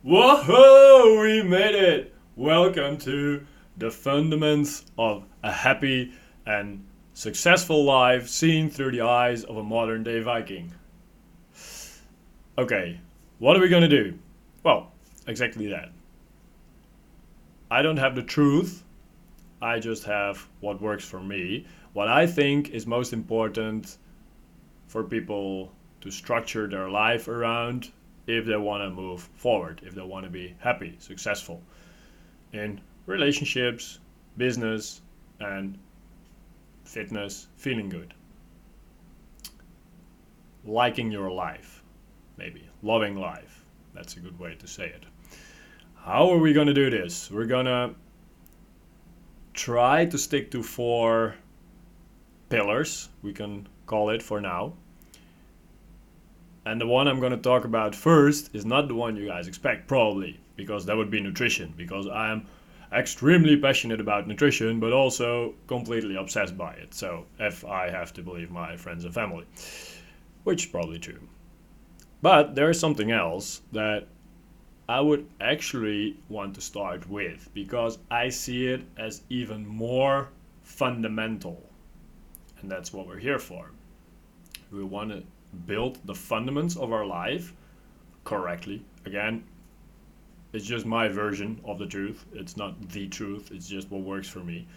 Whoa, we made it! Welcome to the fundamentals of a happy and successful life seen through the eyes of a modern day Viking. Okay, what are we gonna do? Well, exactly that. I don't have the truth, I just have what works for me, what I think is most important for people to structure their life around if they want to move forward, if they want to be happy, successful in relationships, business, and fitness, feeling good. Liking your life, maybe. Loving life. That's a good way to say it. How are we going to do this? We're going to try to stick to 4 pillars, we can call it for now. And the one I'm going to talk about first is not the one you guys expect, probably, because that would be nutrition, because I am extremely passionate about nutrition, but also completely obsessed by it. So, if I have to believe my friends and family, which is probably true. But there is something else that I would actually want to start with, because I see it as even more fundamental. And that's what we're here for. We want to build the fundamentals of our life correctly. Again, it's just my version of the truth. It's not the truth, it's just what works for me.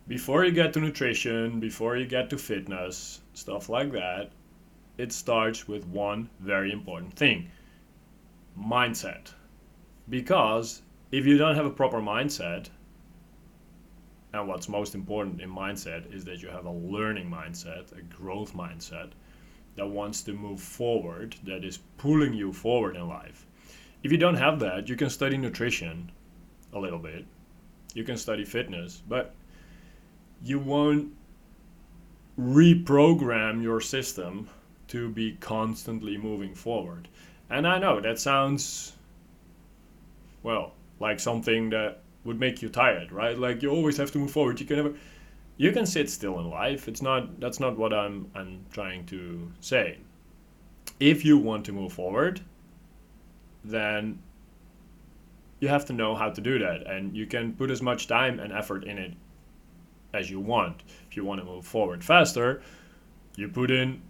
Before you get to nutrition, before you get to fitness, stuff like that, it starts with one very important thing: mindset. Because if you don't have a proper mindset, and what's most important in mindset is that you have a learning mindset, a growth mindset, that wants to move forward, that is pulling you forward in life. If you don't have that, you can study nutrition a little bit, you can study fitness, but you won't reprogram your system to be constantly moving forward. And I know that sounds, well, like something that would make you tired, right? Like you always have to move forward. You can sit still in life. That's not what I'm trying to say. If you want to move forward, then you have to know how to do that, and you can put as much time and effort in it as you want. If you want to move forward faster, you put in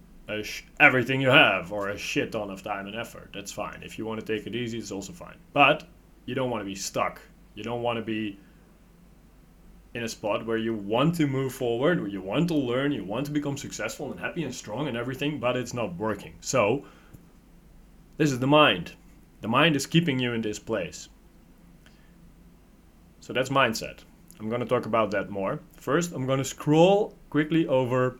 everything you have, or a shit ton of time and effort. That's fine. If you want to take it easy, it's also fine. But you don't want to be stuck. You don't want to be in a spot where you want to move forward, where you want to learn, you want to become successful and happy and strong and everything, but it's not working. So, this is the mind. The mind is keeping you in this place. So that's mindset. I'm going to talk about that more. First, I'm going to scroll quickly over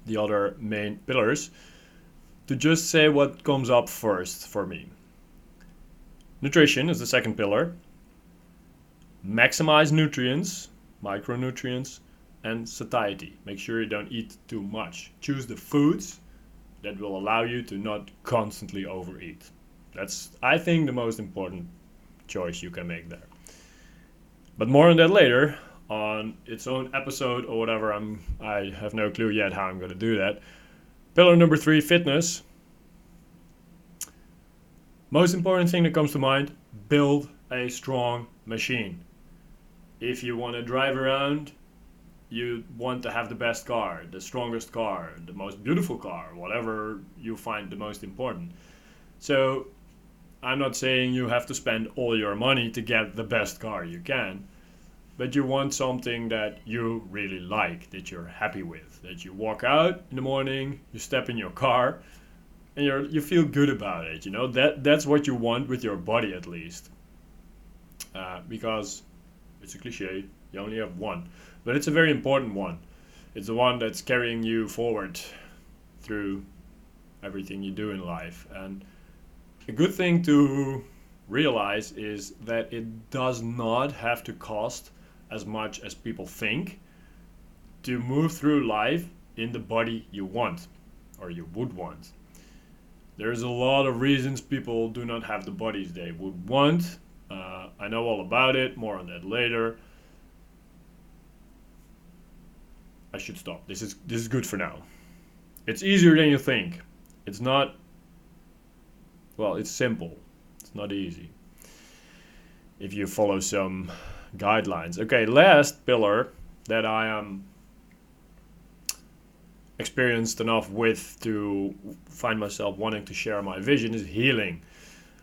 the other main pillars to just say what comes up first for me. Nutrition is the second pillar. Maximize nutrients, micronutrients, and satiety. Make sure you don't eat too much. Choose the foods that will allow you to not constantly overeat. That's, I think, the most important choice you can make there. But more on that later, on its own episode or whatever. I have no clue yet how I'm going to do that. Pillar number 3, fitness. Most important thing that comes to mind: build a strong machine. If you want to drive around, you want to have the best car, the strongest car, the most beautiful car, whatever you find the most important. So I'm not saying you have to spend all your money to get the best car you can, but you want something that you really like, that you're happy with, that you walk out in the morning, you step in your car, and you feel good about it. You know, that's what you want with your body, at least. Because it's a cliche, you only have one, but it's a very important one. It's the one that's carrying you forward through everything you do in life. And a good thing to realize is that it does not have to cost as much as people think to move through life in the body you want, or you would want. There's a lot of reasons people do not have the bodies they would want. I know all about it, more on that later. I should stop. This is good for now. It's easier than you think. It's not, well, it's simple. It's not easy if you follow some guidelines. Okay, last pillar that I am experienced enough with to find myself wanting to share my vision is healing.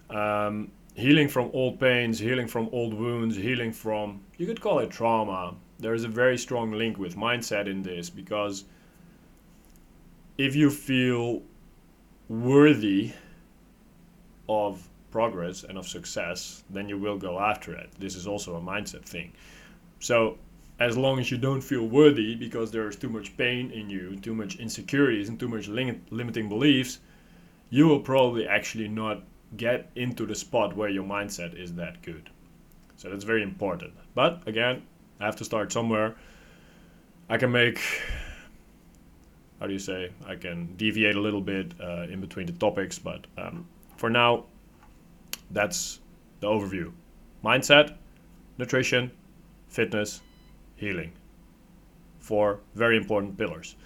Healing from old pains, healing from old wounds, healing from, you could call it trauma. There is a very strong link with mindset in this, because if you feel worthy of progress and of success, then you will go after it. This is also a mindset thing. So as long as you don't feel worthy because there is too much pain in you, too much insecurities and too much limiting beliefs, you will probably actually not get into the spot where your mindset is that good. So that's very important. But again, I have to start somewhere. I can make, I can deviate a little bit in between the topics, but for now, that's the overview. Mindset, nutrition, fitness, healing. 4 very important pillars.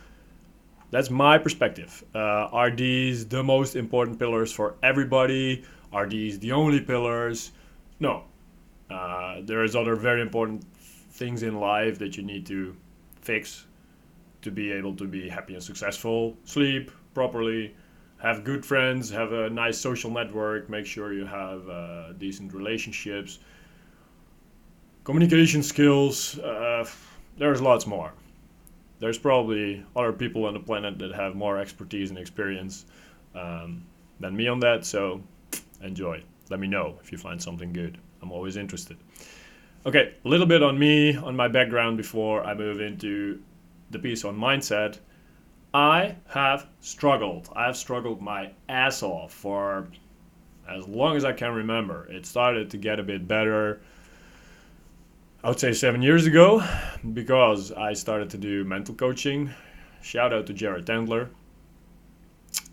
That's my perspective. Are these the most important pillars for everybody? Are these the only pillars? No. There is other very important things in life that you need to fix to be able to be happy and successful. Sleep properly, have good friends, have a nice social network, make sure you have decent relationships, communication skills. There's lots more. There's probably other people on the planet that have more expertise and experience than me on that, so enjoy. Let me know if you find something good. I'm always interested. Okay, a little bit on me, on my background before I move into the piece on mindset. I have struggled. I've struggled my ass off for as long as I can remember. It started to get a bit better, I would say 7 years ago, because I started to do mental coaching. Shout out to Jared Tendler.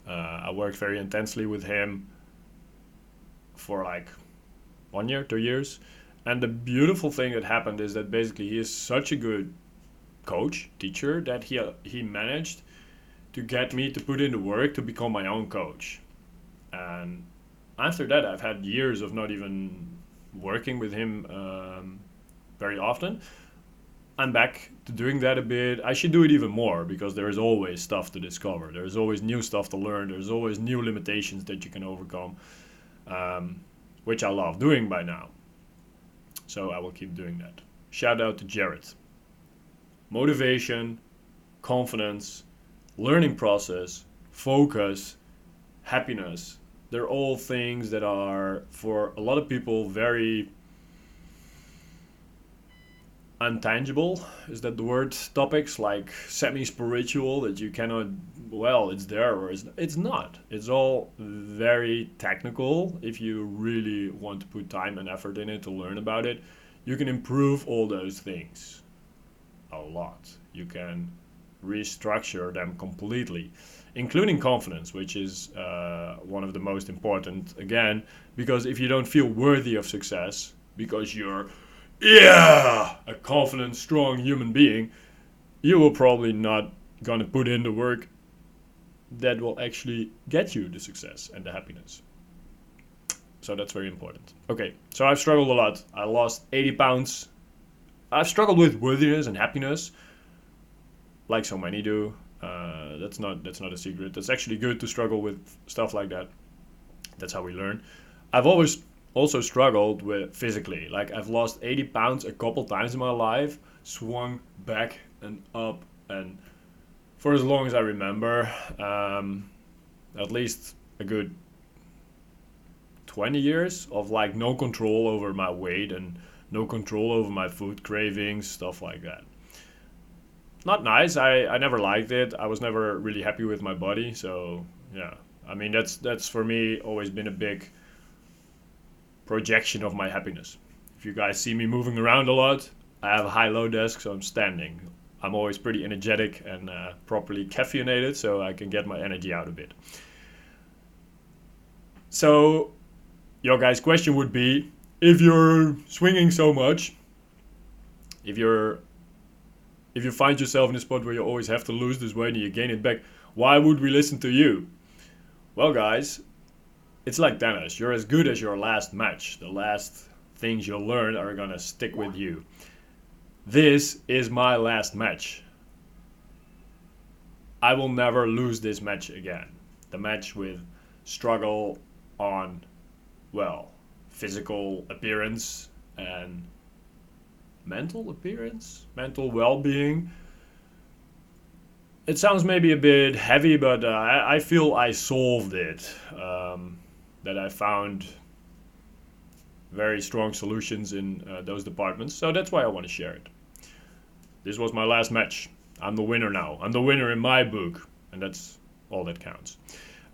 I worked very intensely with him for like 1 year, 2 years. And the beautiful thing that happened is that basically he is such a good coach, teacher, that he managed to get me to put in the work to become my own coach. And after that, I've had years of not even working with him very often. I'm back to doing that a bit. I should do it even more because there is always stuff to discover. There's always new stuff to learn. There's always new limitations that you can overcome, which I love doing by now. So I will keep doing that. Shout out to Jared. Motivation, confidence, learning process, focus, happiness. They're all things that are, for a lot of people, very untangible. Is that the word? Topics like semi-spiritual that you cannot, well, it's there or it's not. It's all very technical. If you really want to put time and effort in it to learn about it, you can improve all those things a lot. You can restructure them completely, including confidence, which is one of the most important, again, because if you don't feel worthy of success because you're a confident, strong human being, you will probably not gonna put in the work that will actually get you the success and the happiness. So that's very important. Okay, so I've struggled a lot. I lost 80 pounds. I've struggled with worthiness and happiness, like so many do. That's not a secret. That's actually good to struggle with stuff like that. That's how we learn. I've always also struggled with physically. Like I've lost 80 pounds a couple times in my life, swung back and up, and for as long as I remember, at least a good 20 years of like no control over my weight and no control over my food cravings, stuff like that. Not nice. I never liked it. I was never really happy with my body. So yeah, I mean that's for me always been a big projection of my happiness. If you guys see me moving around a lot, I have a high-low desk, so I'm standing. I'm always pretty energetic and properly caffeinated, so I can get my energy out a bit. So your guys' question would be, if you're swinging so much, if you find yourself in a spot where you always have to lose this weight and you gain it back, why would we listen to you? Well, guys, it's like tennis. You're as good as your last match. The last things you'll learn are gonna stick with you. This is my last match. I will never lose this match again. The match with struggle on, well, physical appearance and mental appearance, mental well being. It sounds maybe a bit heavy, but I feel I solved it. That I found very strong solutions in those departments. So that's why I want to share it. This was my last match. I'm the winner now. I'm the winner in my book. And that's all that counts.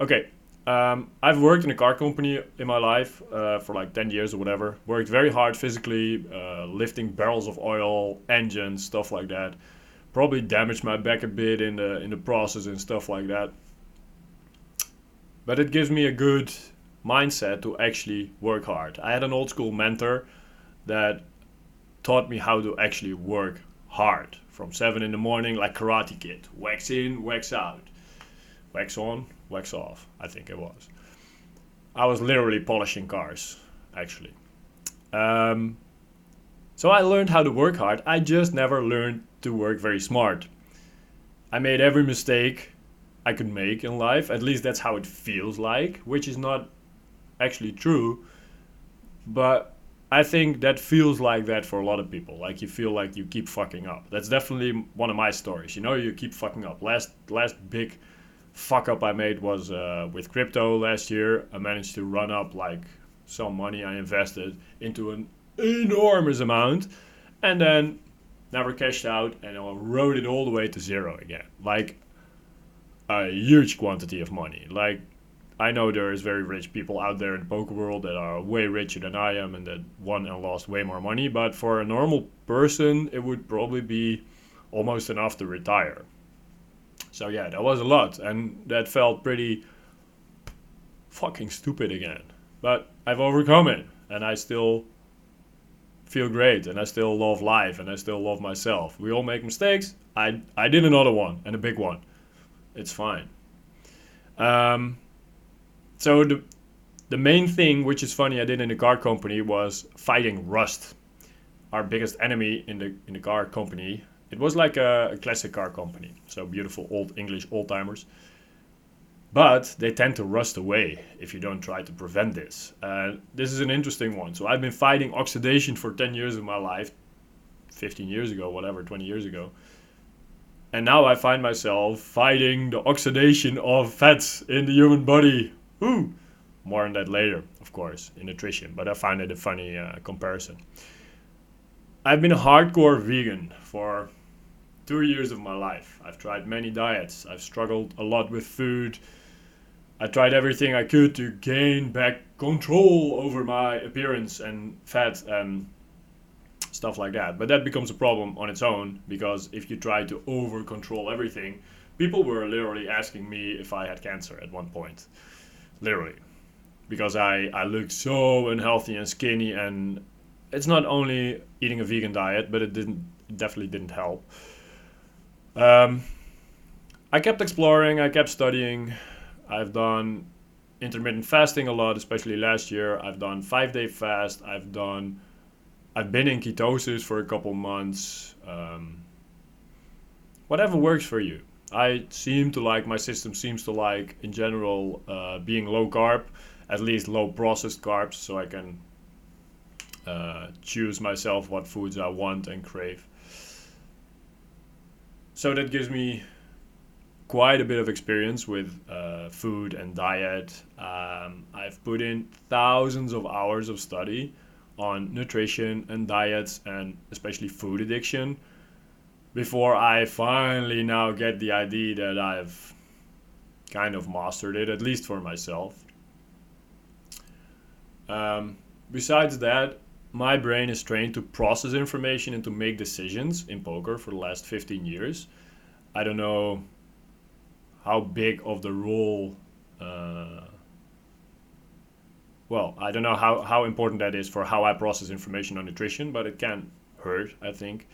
Okay. I've worked in a car company in my life for like 10 years or whatever. Worked very hard physically, lifting barrels of oil, engines, stuff like that. Probably damaged my back a bit in the process and stuff like that. But it gives me a good mindset to actually work hard. I had an old school mentor that taught me how to actually work hard from 7 in the morning, like Karate Kid. Wax in, wax out. Wax on, wax off, I think it was. I was literally polishing cars, actually. So I learned how to work hard. I just never learned to work very smart. I made every mistake I could make in life. At least that's how it feels like, which is not actually true. But I think that feels like that for a lot of people. Like you feel like you keep fucking up. That's definitely one of my stories. You know, you keep fucking up. Last big fuck up I made was with crypto last year. I managed to run up like some money I invested into an enormous amount, and then never cashed out, and I rode it all the way to zero again. Like a huge quantity of money. Like I know there is very rich people out there in the poker world that are way richer than I am and that won and lost way more money, but for a normal person it would probably be almost enough to retire. So yeah, that was a lot, and that felt pretty fucking stupid again. But I've overcome it, and I still feel great, and I still love life, and I still love myself. We all make mistakes. I did another one, and a big one. It's fine. So the main thing, which is funny, I did in the car company was fighting rust. Our biggest enemy in the car company. It was like a classic car company, so beautiful old English old timers. But they tend to rust away if you don't try to prevent this. This is an interesting one. So I've been fighting oxidation for 10 years of my life, 15 years ago, whatever, 20 years ago. And now I find myself fighting the oxidation of fats in the human body. Woo! More on that later, of course, in nutrition. But I find it a funny comparison. I've been a hardcore vegan for 2 years of my life. I've tried many diets. I've struggled a lot with food. I tried everything I could to gain back control over my appearance and fat and stuff like that. But that becomes a problem on its own, because if you try to over control everything, people were literally asking me if I had cancer at one point. Literally. Because I looked so unhealthy and skinny, and it's not only eating a vegan diet, but it definitely didn't help. I kept exploring, I kept studying. I've done intermittent fasting a lot, especially last year. I've done 5-day fast. I've been in ketosis for a couple months. Whatever works for you. My system seems to like, in general, being low carb, at least low processed carbs, so I can choose myself what foods I want and crave. So that gives me quite a bit of experience with food and diet. I've put in thousands of hours of study on nutrition and diets, and especially food addiction, before I finally now get the idea that I've kind of mastered it, at least for myself. Besides that, my brain is trained to process information and to make decisions in poker for the last 15 years. I don't know how big of the role, I don't know how important that is for how I process information on nutrition, but it can hurt, I think.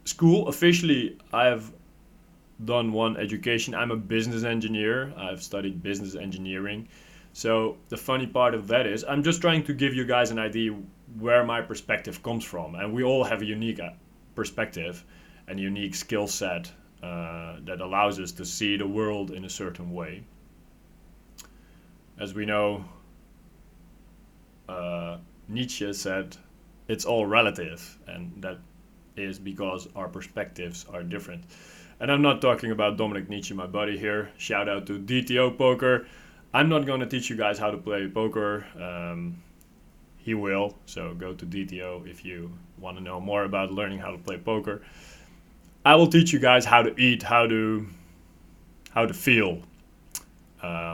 School, officially, I've done one education. I'm a business engineer. I've studied business engineering. So the funny part of that is I'm just trying to give you guys an idea where my perspective comes from. And we all have a unique perspective and unique skill set that allows us to see the world in a certain way. As we know, Nietzsche said, it's all relative, and that is because our perspectives are different. And I'm not talking about Dominik Nitsche, my buddy here. Shout out to DTO Poker. I'm not going to teach you guys how to play poker. He will, so go to DTO if you want to know more about learning how to play poker. I will teach you guys how to eat, how to feel,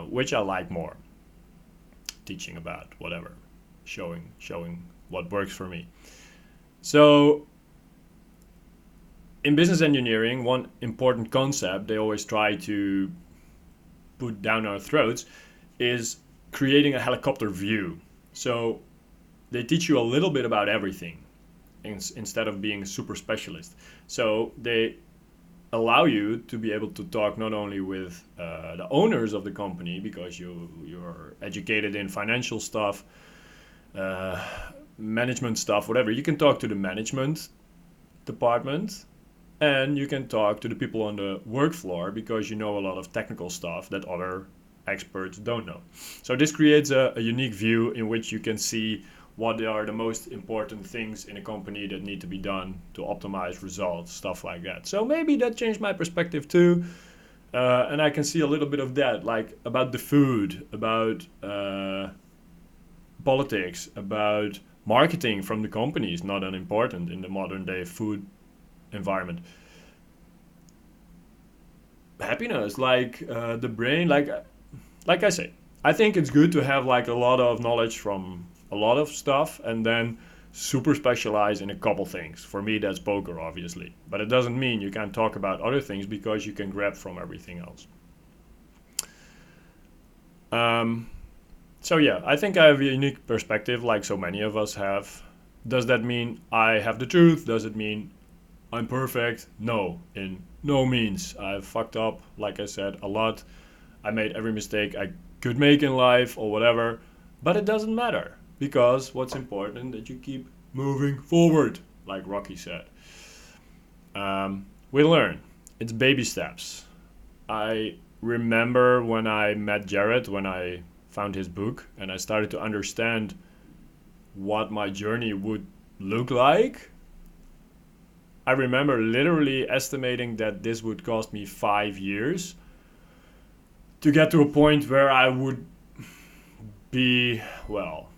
which I like more. Teaching about whatever, showing what works for me. So in business engineering, one important concept they always try to put down our throats is creating a helicopter view. So they teach you a little bit about everything instead of being a super specialist. So they allow you to be able to talk not only with the owners of the company, because you're educated in financial stuff, management stuff, whatever. You can talk to the management department, and you can talk to the people on the work floor because you know a lot of technical stuff that other experts don't know. So this creates a unique view in which you can see what are the most important things in a company that need to be done to optimize results, stuff like that. So maybe that changed my perspective too. And I can see a little bit of that, like about the food, about politics, about marketing from the companies, not unimportant in the modern day food environment. Happiness, like the brain, like I say, I think it's good to have like a lot of knowledge from a lot of stuff and then super specialize in a couple things. For me, that's poker, obviously. But it doesn't mean you can't talk about other things because you can grab from everything else. So yeah, I think I have a unique perspective like so many of us have. Does that mean I have the truth? Does it mean I'm perfect? No, in no means. I've fucked up, like I said, a lot. I made every mistake I could make in life or whatever. But it doesn't matter. Because what's important that you keep moving forward, like Rocky said. We learn. It's baby steps. I remember when I met Jared, when I found his book, and I started to understand what my journey would look like. I remember literally estimating that this would cost me 5 years to get to a point where I would be, well,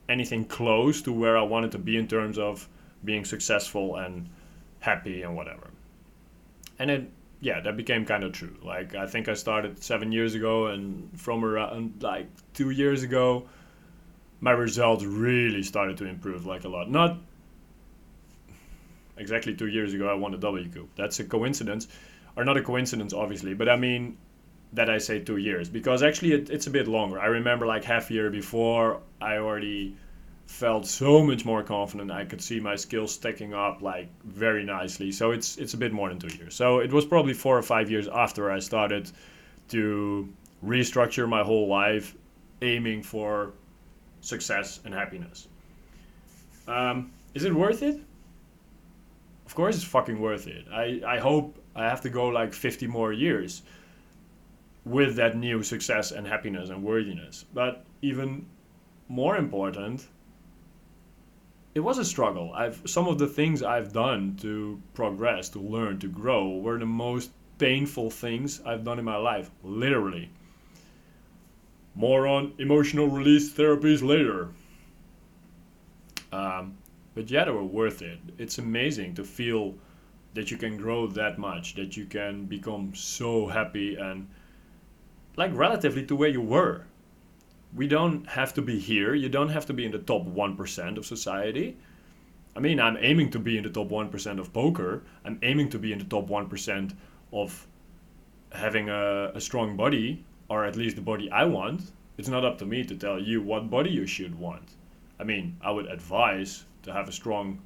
anything close to where I wanted to be in terms of being successful and happy and whatever. And that became kind of true. Like, I think I started 7 years ago, and from around like 2 years ago, my results really started to improve like a lot. Not exactly 2 years ago I won the W Cup. That's a coincidence, or not a coincidence, obviously, but I mean that I say 2 years, because actually it's a bit longer. I remember like half a year before, I already felt so much more confident. I could see my skills stacking up like very nicely. So it's a bit more than 2 years. So it was probably 4 or 5 years after I started to restructure my whole life, aiming for success and happiness. Is it worth it? Of course it's fucking worth it. I hope I have to go like 50 more years with that new success and happiness and worthiness. But even more important, it was a struggle. Some of the things I've done to progress, to learn, to grow were the most painful things I've done in my life, literally. More on emotional release therapies later. But yeah, they were worth it. It's amazing to feel that you can grow that much, that you can become so happy and like relatively to where you were. We don't have to be here. You don't have to be in the top 1% of society. I mean, I'm aiming to be in the top 1% of poker. I'm aiming to be in the top 1% of having a strong body, or at least the body I want. It's not up to me to tell you what body you should want. I mean, I would advise to have a strong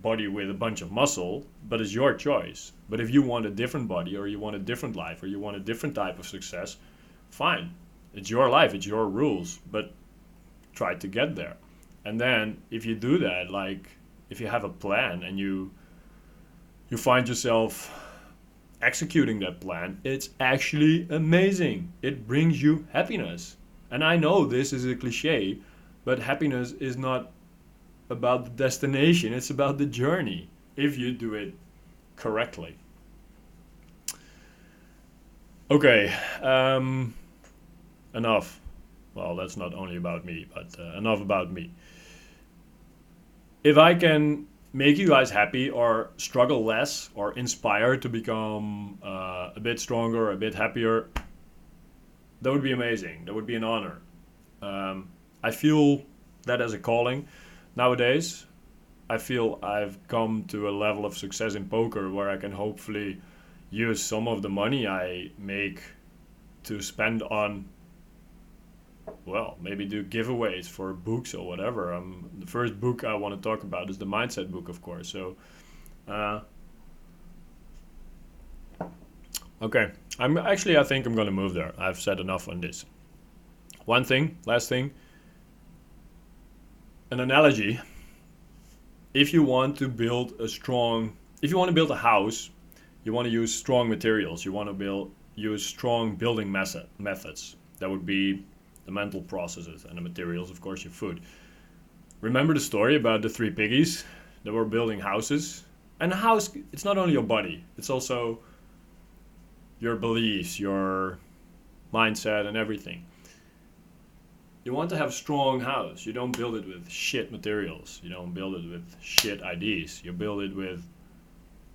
body with a bunch of muscle, but it's your choice. But if you want a different body, or you want a different life, or you want a different type of success, fine. It's your life, it's your rules, but try to get there. And then if you do that, like if you have a plan and you find yourself executing that plan, it's actually amazing. It brings you happiness. And I know this is a cliche, but happiness is not about the destination, it's about the journey if you do it correctly. Okay, enough. Well, that's not only about me, but enough about me. If I can make you guys happy or struggle less or inspire to become a bit stronger, a bit happier, that would be amazing. That would be an honor. I feel that as a calling nowadays. I feel I've come to a level of success in poker where I can hopefully use some of the money I make to spend on, well, maybe do giveaways for books or whatever. The first book I want to talk about is the mindset book, of course. So, uh, okay, I think I'm gonna move there. I've said enough on this. One thing, last thing, an analogy. If you want to build a strong, if you want to build a house, you want to use strong materials. You want to use strong building methods. That would be the mental processes, and the materials, of course, your food. Remember the story about the three piggies that were building houses? And a house, it's not only your body, it's also your beliefs, your mindset, and everything. You want to have a strong house. You don't build it with shit materials. You don't build it with shit ideas. You build it with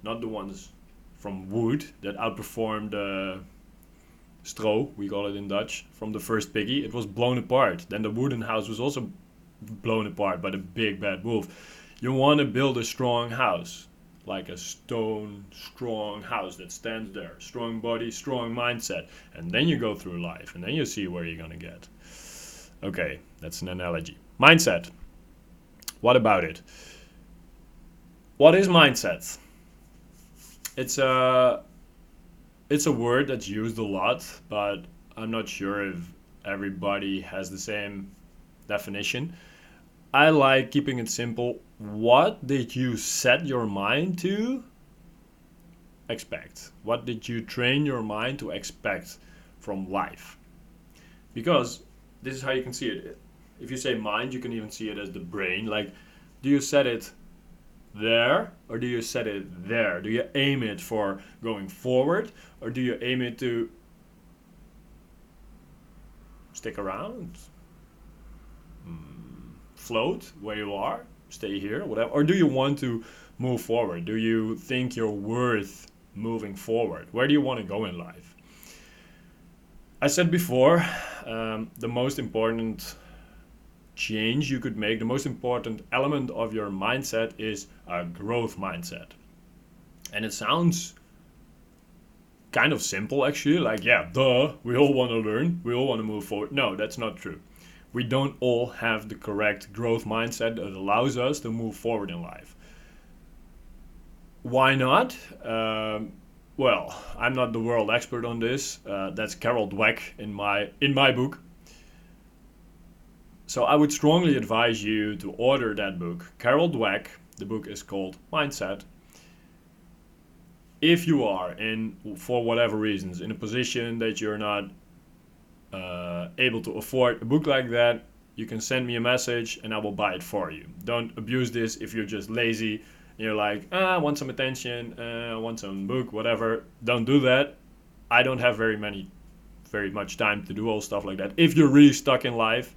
not the ones from wood that outperformed the stro, we call it in Dutch, from the first piggy. It was blown apart. Then the wooden house was also blown apart by the big bad wolf. You want to build a strong house, like a stone strong house that stands there. Strong body, strong mindset. And then you go through life and then you see where you're going to get. Okay, that's an analogy. Mindset. What about it? What is mindset? It's a word that's used a lot, but I'm not sure if everybody has the same definition. I like keeping it simple. What did you set your mind to expect? What did you train your mind to expect from life? Because this is how you can see it. If you say mind, you can even see it as the brain. Like, do you set it there or do you set it there? Do you aim it for going forward or do you aim it to stick around, float where you are, stay here, whatever? Or do you want to move forward? Do you think you're worth moving forward? Where do you want to go in life? I said before, the most important change you could make, the most important element of your mindset is a growth mindset. And it sounds kind of simple actually, like, yeah, duh, we all want to learn, we all want to move forward. No, that's not true. We don't all have the correct growth mindset that allows us to move forward in life. Why not? Well, I'm not the world expert on this. That's Carol Dweck in my book. So I would strongly advise you to order that book. Carol Dweck, the book is called Mindset. If you are in, for whatever reasons, in a position that you're not able to afford a book like that, you can send me a message and I will buy it for you. Don't abuse this if you're just lazy. You're like, I want some attention, I want some book, whatever. Don't do that. I don't have very much time to do all stuff like that. If you're really stuck in life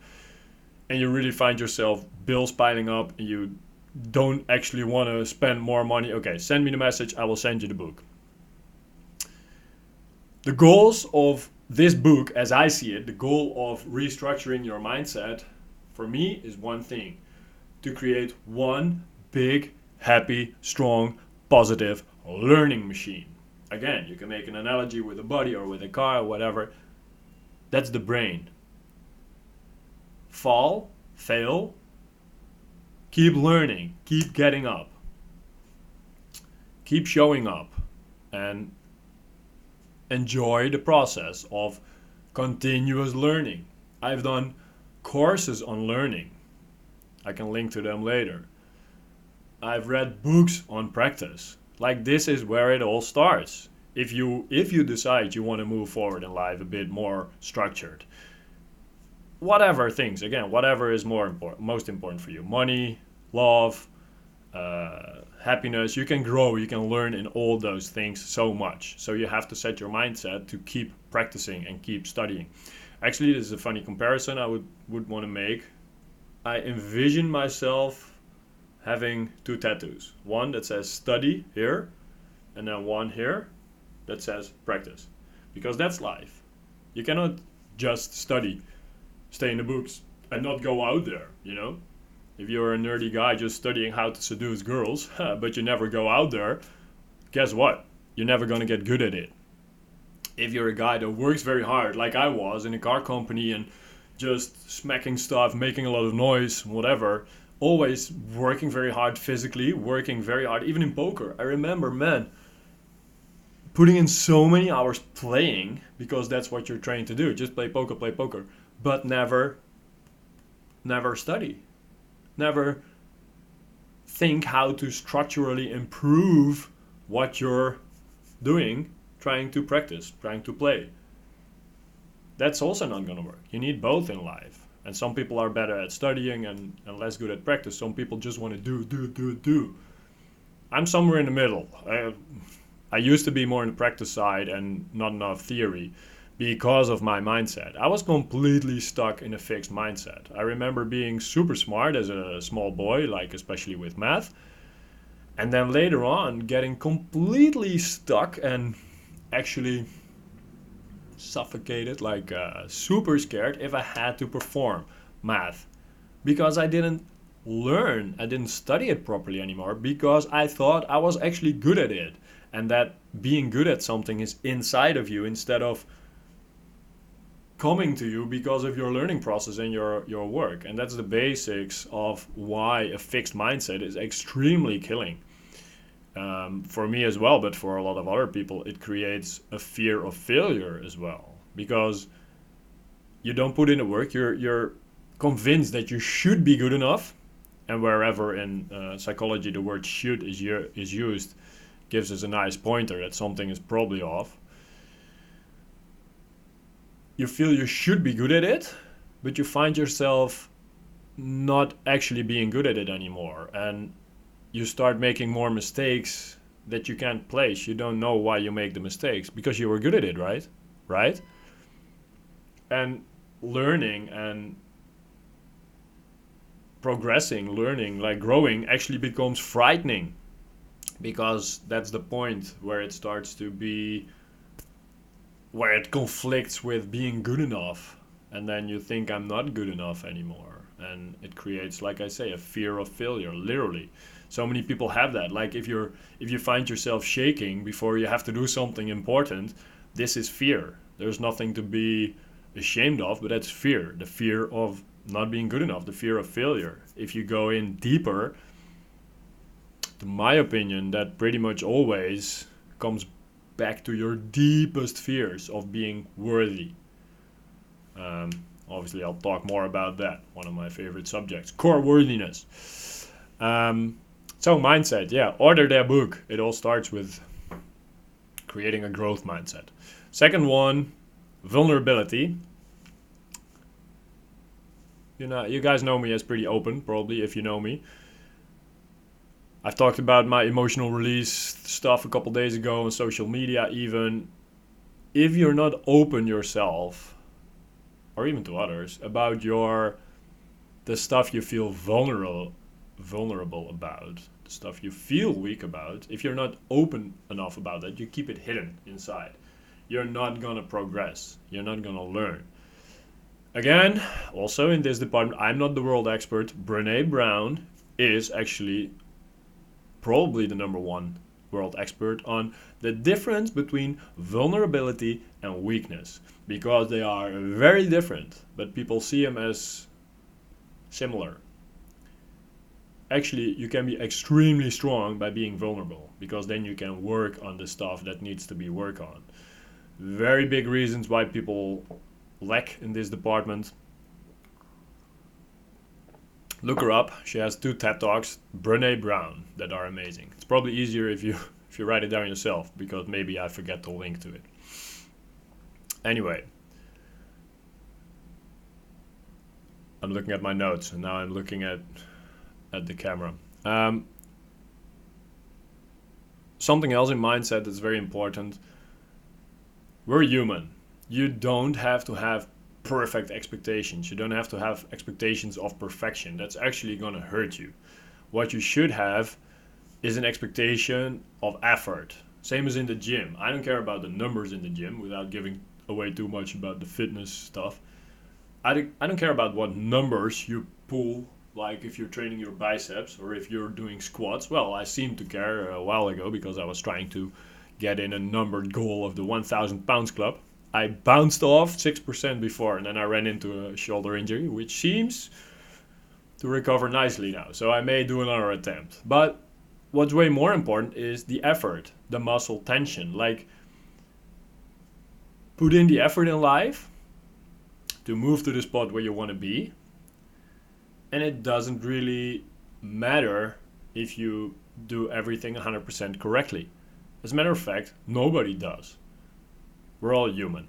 and you really find yourself bills piling up and you don't actually want to spend more money, okay, send me the message, I will send you the book. The goals of this book, as I see it, the goal of restructuring your mindset, for me, is one thing: to create one big, happy, strong, positive learning machine. Again, you can make an analogy with a body or with a car or whatever. That's the brain. Fall, fail, keep learning, keep getting up, keep showing up, and enjoy the process of continuous learning. I've done courses on learning. I can link to them later. I've read books on practice. Like, this is where it all starts. If you decide you want to move forward in life a bit more structured, whatever things, again, whatever is most important for you, money, love, happiness, you can grow, you can learn in all those things so much. So you have to set your mindset to keep practicing and keep studying. Actually, this is a funny comparison I would want to make. I envision myself having two tattoos. One that says study here, and then one here that says practice. Because that's life. You cannot just study, stay in the books, and not go out there, you know? If you're a nerdy guy just studying how to seduce girls, but you never go out there, guess what? You're never gonna get good at it. If you're a guy that works very hard, like I was in a car company and just smacking stuff, making a lot of noise, whatever, always working very hard physically, working very hard, even in poker. I remember, man, putting in so many hours playing, because that's what you're trained to do, just play poker, but never study. Never think how to structurally improve what you're doing, trying to practice, trying to play. That's also not going to work. You need both in life. And some people are better at studying and less good at practice. Some people just want to do. I'm somewhere in the middle. I used to be more in the practice side and not enough theory because of my mindset. I was completely stuck in a fixed mindset. I remember being super smart as a small boy, like especially with math. And then later on getting completely stuck and actually suffocated, like super scared if I had to perform math, because I didn't study it properly anymore, because I thought I was actually good at it, and that being good at something is inside of you instead of coming to you because of your learning process and your work. And that's the basics of why a fixed mindset is extremely killing. For me as well, but for a lot of other people, it creates a fear of failure as well, because you don't put in the work. You're convinced that you should be good enough, and wherever in psychology the word "should" is used, gives us a nice pointer that something is probably off. You feel you should be good at it, but you find yourself not actually being good at it anymore, and you start making more mistakes that you can't place. You don't know why you make the mistakes, because you were good at it, right? And learning and progressing, learning, like growing, actually becomes frightening, because that's the point where it starts to be, where it conflicts with being good enough, and then you think I'm not good enough anymore, and it creates, like I say, a fear of failure, literally. So many people have that. Like if you find yourself shaking before you have to do something important, this is fear. There's nothing to be ashamed of, but that's fear. The fear of not being good enough, the fear of failure. If you go in deeper, to my opinion, that pretty much always comes back to your deepest fears of being worthy. Obviously, I'll talk more about that. One of my favorite subjects, core worthiness. So mindset, yeah, order that book. It all starts with creating a growth mindset. Second one, vulnerability. You guys know me as pretty open, probably, if you know me. I've talked about my emotional release stuff a couple days ago on social media even. If you're not open yourself, or even to others, about the stuff you feel vulnerable about, the stuff you feel weak about, if you're not open enough about that, you keep it hidden inside, you're not gonna progress, you're not gonna learn. Again, also in this department, I'm not the world expert. Brene Brown is actually probably the number one world expert on the difference between vulnerability and weakness, because they are very different, but people see them as similar. Actually, you can be extremely strong by being vulnerable, because then you can work on the stuff that needs to be worked on. Very big reasons why people lack in this department. Look her up. She has 2 TED Talks, Brene Brown, that are amazing. It's probably easier if you write it down yourself, because maybe I forget to link to it. Anyway, I'm looking at my notes, and now I'm looking at the camera. Something else in mindset that's very important. We're human. You don't have to have perfect expectations. You don't have to have expectations of perfection. That's actually going to hurt you. What you should have is an expectation of effort. Same as in the gym. I don't care about the numbers in the gym, without giving away too much about the fitness stuff. I don't care about what numbers you pull, like if you're training your biceps or if you're doing squats. Well, I seemed to care a while ago because I was trying to get in a numbered goal of the 1,000 pounds club. I bounced off 6% before, and then I ran into a shoulder injury, which seems to recover nicely now. So I may do another attempt. But what's way more important is the effort, the muscle tension. Like, put in the effort in life to move to the spot where you want to be. And it doesn't really matter if you do everything 100% correctly. As a matter of fact, nobody does. We're all human.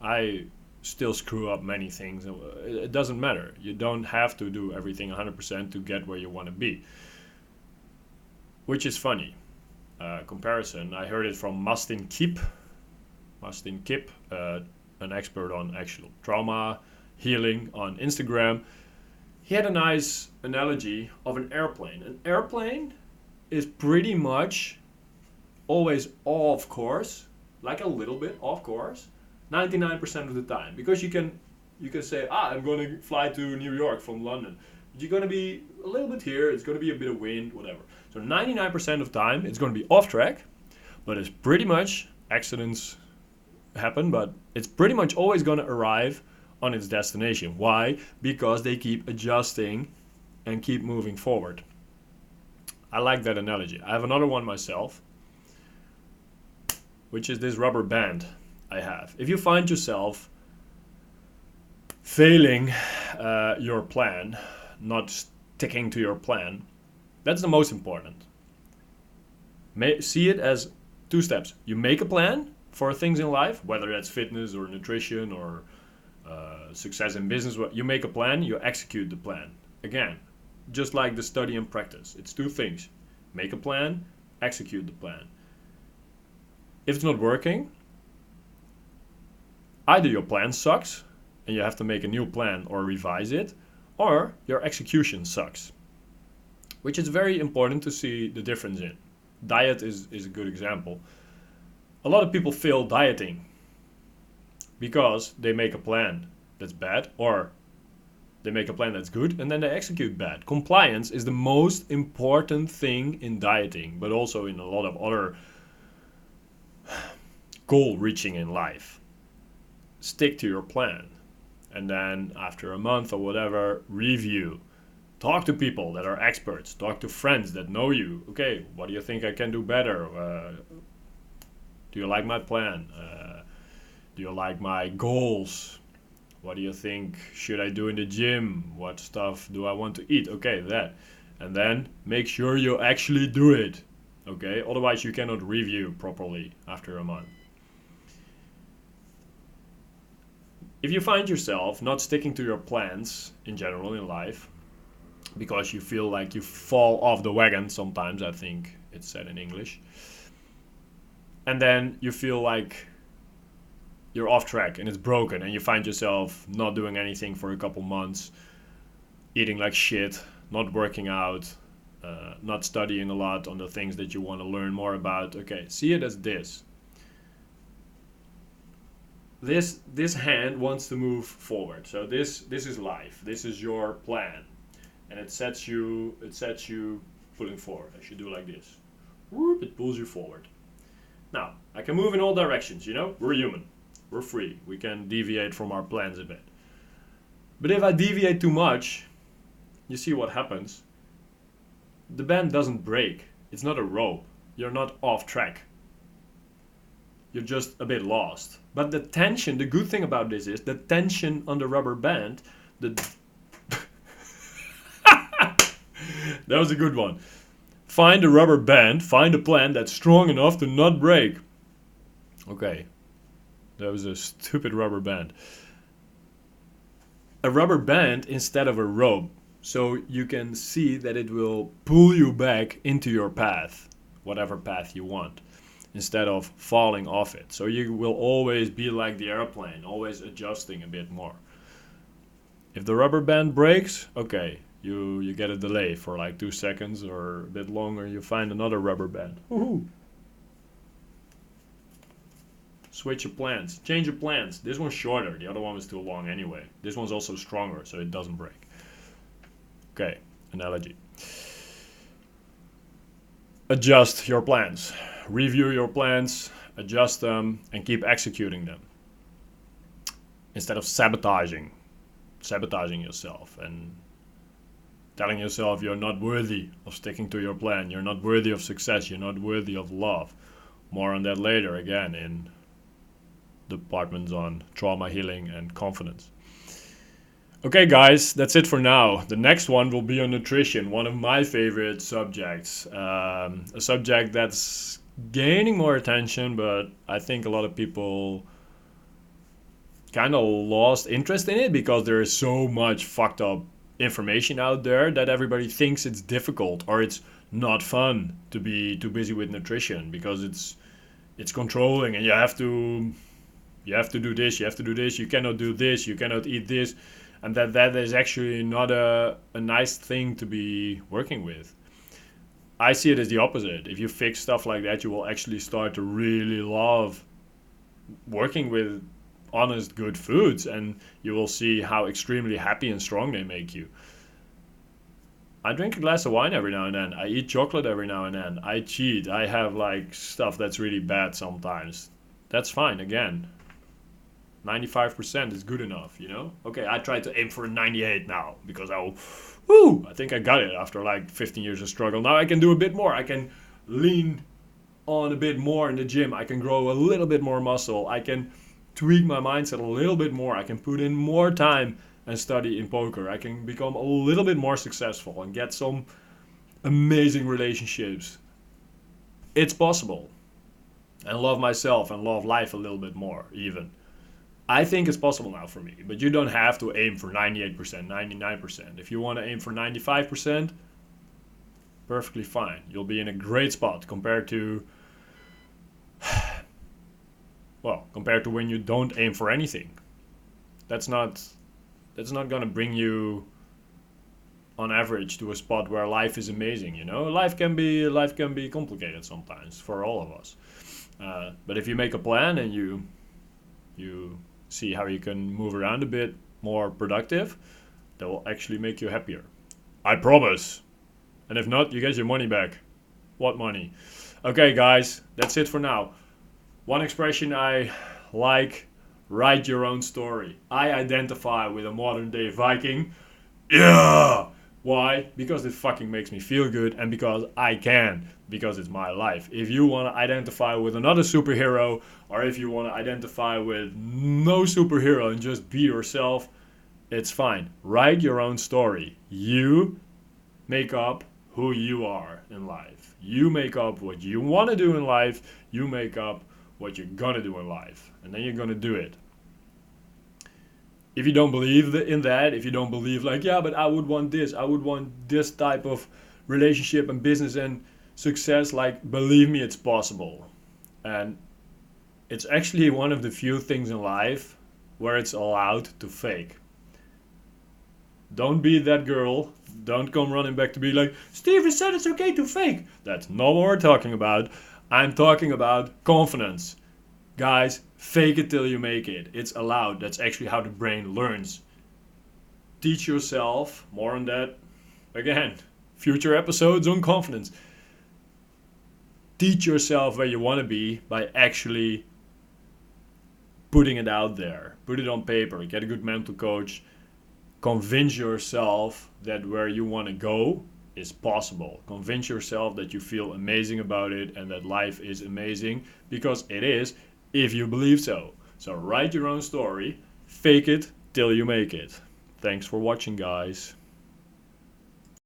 I still screw up many things. It doesn't matter. You don't have to do everything 100% to get where you want to be. Which is funny. Comparison. I heard it from Mastin Kipp. Mastin Kipp, an expert on actual trauma healing on Instagram. He had a nice analogy of an airplane. An airplane is pretty much always off course, like a little bit off course, 99% of the time. Because you can say, I'm going to fly to New York from London. You're going to be a little bit here, it's going to be a bit of wind, whatever. So 99% of the time it's going to be off track, but it's pretty much, accidents happen, but it's pretty much always going to arrive on its destination. Why? Because they keep adjusting and keep moving forward. I like that analogy. I have another one myself, which is this rubber band I have. If you find yourself failing your plan, not sticking to your plan, that's the most important. See it as 2 steps. You make a plan for things in life, whether that's fitness or nutrition or success in business. You make a plan, you execute the plan. Again, just like the study and practice. It's 2 things. Make a plan, execute the plan. If it's not working, either your plan sucks and you have to make a new plan or revise it, or your execution sucks. Which is very important to see the difference in. Diet is a good example. A lot of people fail dieting because they make a plan that's bad, or they make a plan that's good and then they execute bad. Compliance is the most important thing in dieting, but also in a lot of other goal reaching in life. Stick to your plan, and then after a month or whatever, review. Talk to people that are experts. Talk to friends that know you. Okay, what do you think I can do better? Do you like my plan? Do you like my goals? What do you think should I do in the gym? What stuff do I want to eat? Okay, that. And then make sure you actually do it. Okay, otherwise you cannot review properly after a month. If you find yourself not sticking to your plans in general in life, because you feel like you fall off the wagon sometimes, I think it's said in English, and then you feel like you're off track and it's broken, and you find yourself not doing anything for a couple months, eating like shit, not working out, not studying a lot on the things that you want to learn more about. Okay, see it as this. This hand wants to move forward. So this is life. This is your plan, and it sets you pulling forward. I should do like this. Whoop, it pulls you forward. Now I can move in all directions. We're human. We're free. We can deviate from our plans a bit. But if I deviate too much, you see what happens. The band doesn't break. It's not a rope. You're not off track. you're just a bit lost. But the tension, the good thing about this is the tension on the rubber band, the that was a good one. Find a rubber band, find a plan that's strong enough to not break. Okay, that was a stupid rubber band. A rubber band instead of a rope, so you can see that it will pull you back into your path, whatever path you want, instead of falling off it. So you will always be like the airplane, always adjusting a bit more. If the rubber band breaks, okay, you get a delay for like 2 seconds or a bit longer, you find another rubber band. Woohoo! Switch your plans. Change your plans. This one's shorter. The other one was too long anyway. This one's also stronger, so it doesn't break. Okay, analogy. Adjust your plans. Review your plans, adjust them, and keep executing them. Instead of sabotaging yourself and telling yourself you're not worthy of sticking to your plan, you're not worthy of success, you're not worthy of love. More on that later, again, in departments on trauma healing and confidence. Okay guys, that's it for now. The next one will be on nutrition, one of my favorite subjects. A subject that's gaining more attention, but I think a lot of people kind of lost interest in it because there is so much fucked up information out there that everybody thinks it's difficult or it's not fun to be too busy with nutrition because it's controlling and you have to do this, you cannot do this, you cannot eat this, and that is actually not a nice thing to be working with. I see it as the opposite. If you fix stuff like that, you will actually start to really love working with honest, good foods, and you will see how extremely happy and strong they make you. I drink a glass of wine every now and then. I eat chocolate every now and then. I cheat. I have like stuff that's really bad sometimes. That's fine. Again, 95% is good enough, you know? Okay, I try to aim for a 98 now because I think I got it after like 15 years of struggle. Now I can do a bit more. I can lean on a bit more in the gym. I can grow a little bit more muscle. I can tweak my mindset a little bit more. I can put in more time and study in poker. I can become a little bit more successful and get some amazing relationships. It's possible. And love myself and love life a little bit more even. I think it's possible now for me, but you don't have to aim for 98%, 99%. If you want to aim for 95%, perfectly fine. You'll be in a great spot compared to when you don't aim for anything. That's not going to bring you on average to a spot where life is amazing, you know? Life can be complicated sometimes for all of us. But if you make a plan and you see how you can move around a bit more productive, that will actually make you happier. I promise. And if not, you get your money back. What money? Okay, guys, that's it for now. One expression I like, write your own story. I identify with a modern day Viking. Yeah! Why? Because it fucking makes me feel good and because I can. Because it's my life. If you want to identify with another superhero or if you want to identify with no superhero and just be yourself, it's fine. Write your own story. You make up who you are in life. You make up what you want to do in life. You make up what you're going to do in life. And then you're going to do it. If you don't believe in that, if you don't believe like, yeah, but I would want this type of relationship and business and success, like, believe me, it's possible. And it's actually one of the few things in life where it's allowed to fake. Don't be that girl. Don't come running back to be like, Steven said it's okay to fake. That's not what we're talking about. I'm talking about confidence. Guys, fake it till you make it. It's allowed. That's actually how the brain learns. Teach yourself, more on that, again, future episodes on confidence. Teach yourself where you want to be by actually putting it out there. Put it on paper. Get a good mental coach. Convince yourself that where you want to go is possible. Convince yourself that you feel amazing about it and that life is amazing, because it is. if you believe so. So write your own story, fake it till you make it. Thanks for watching, guys.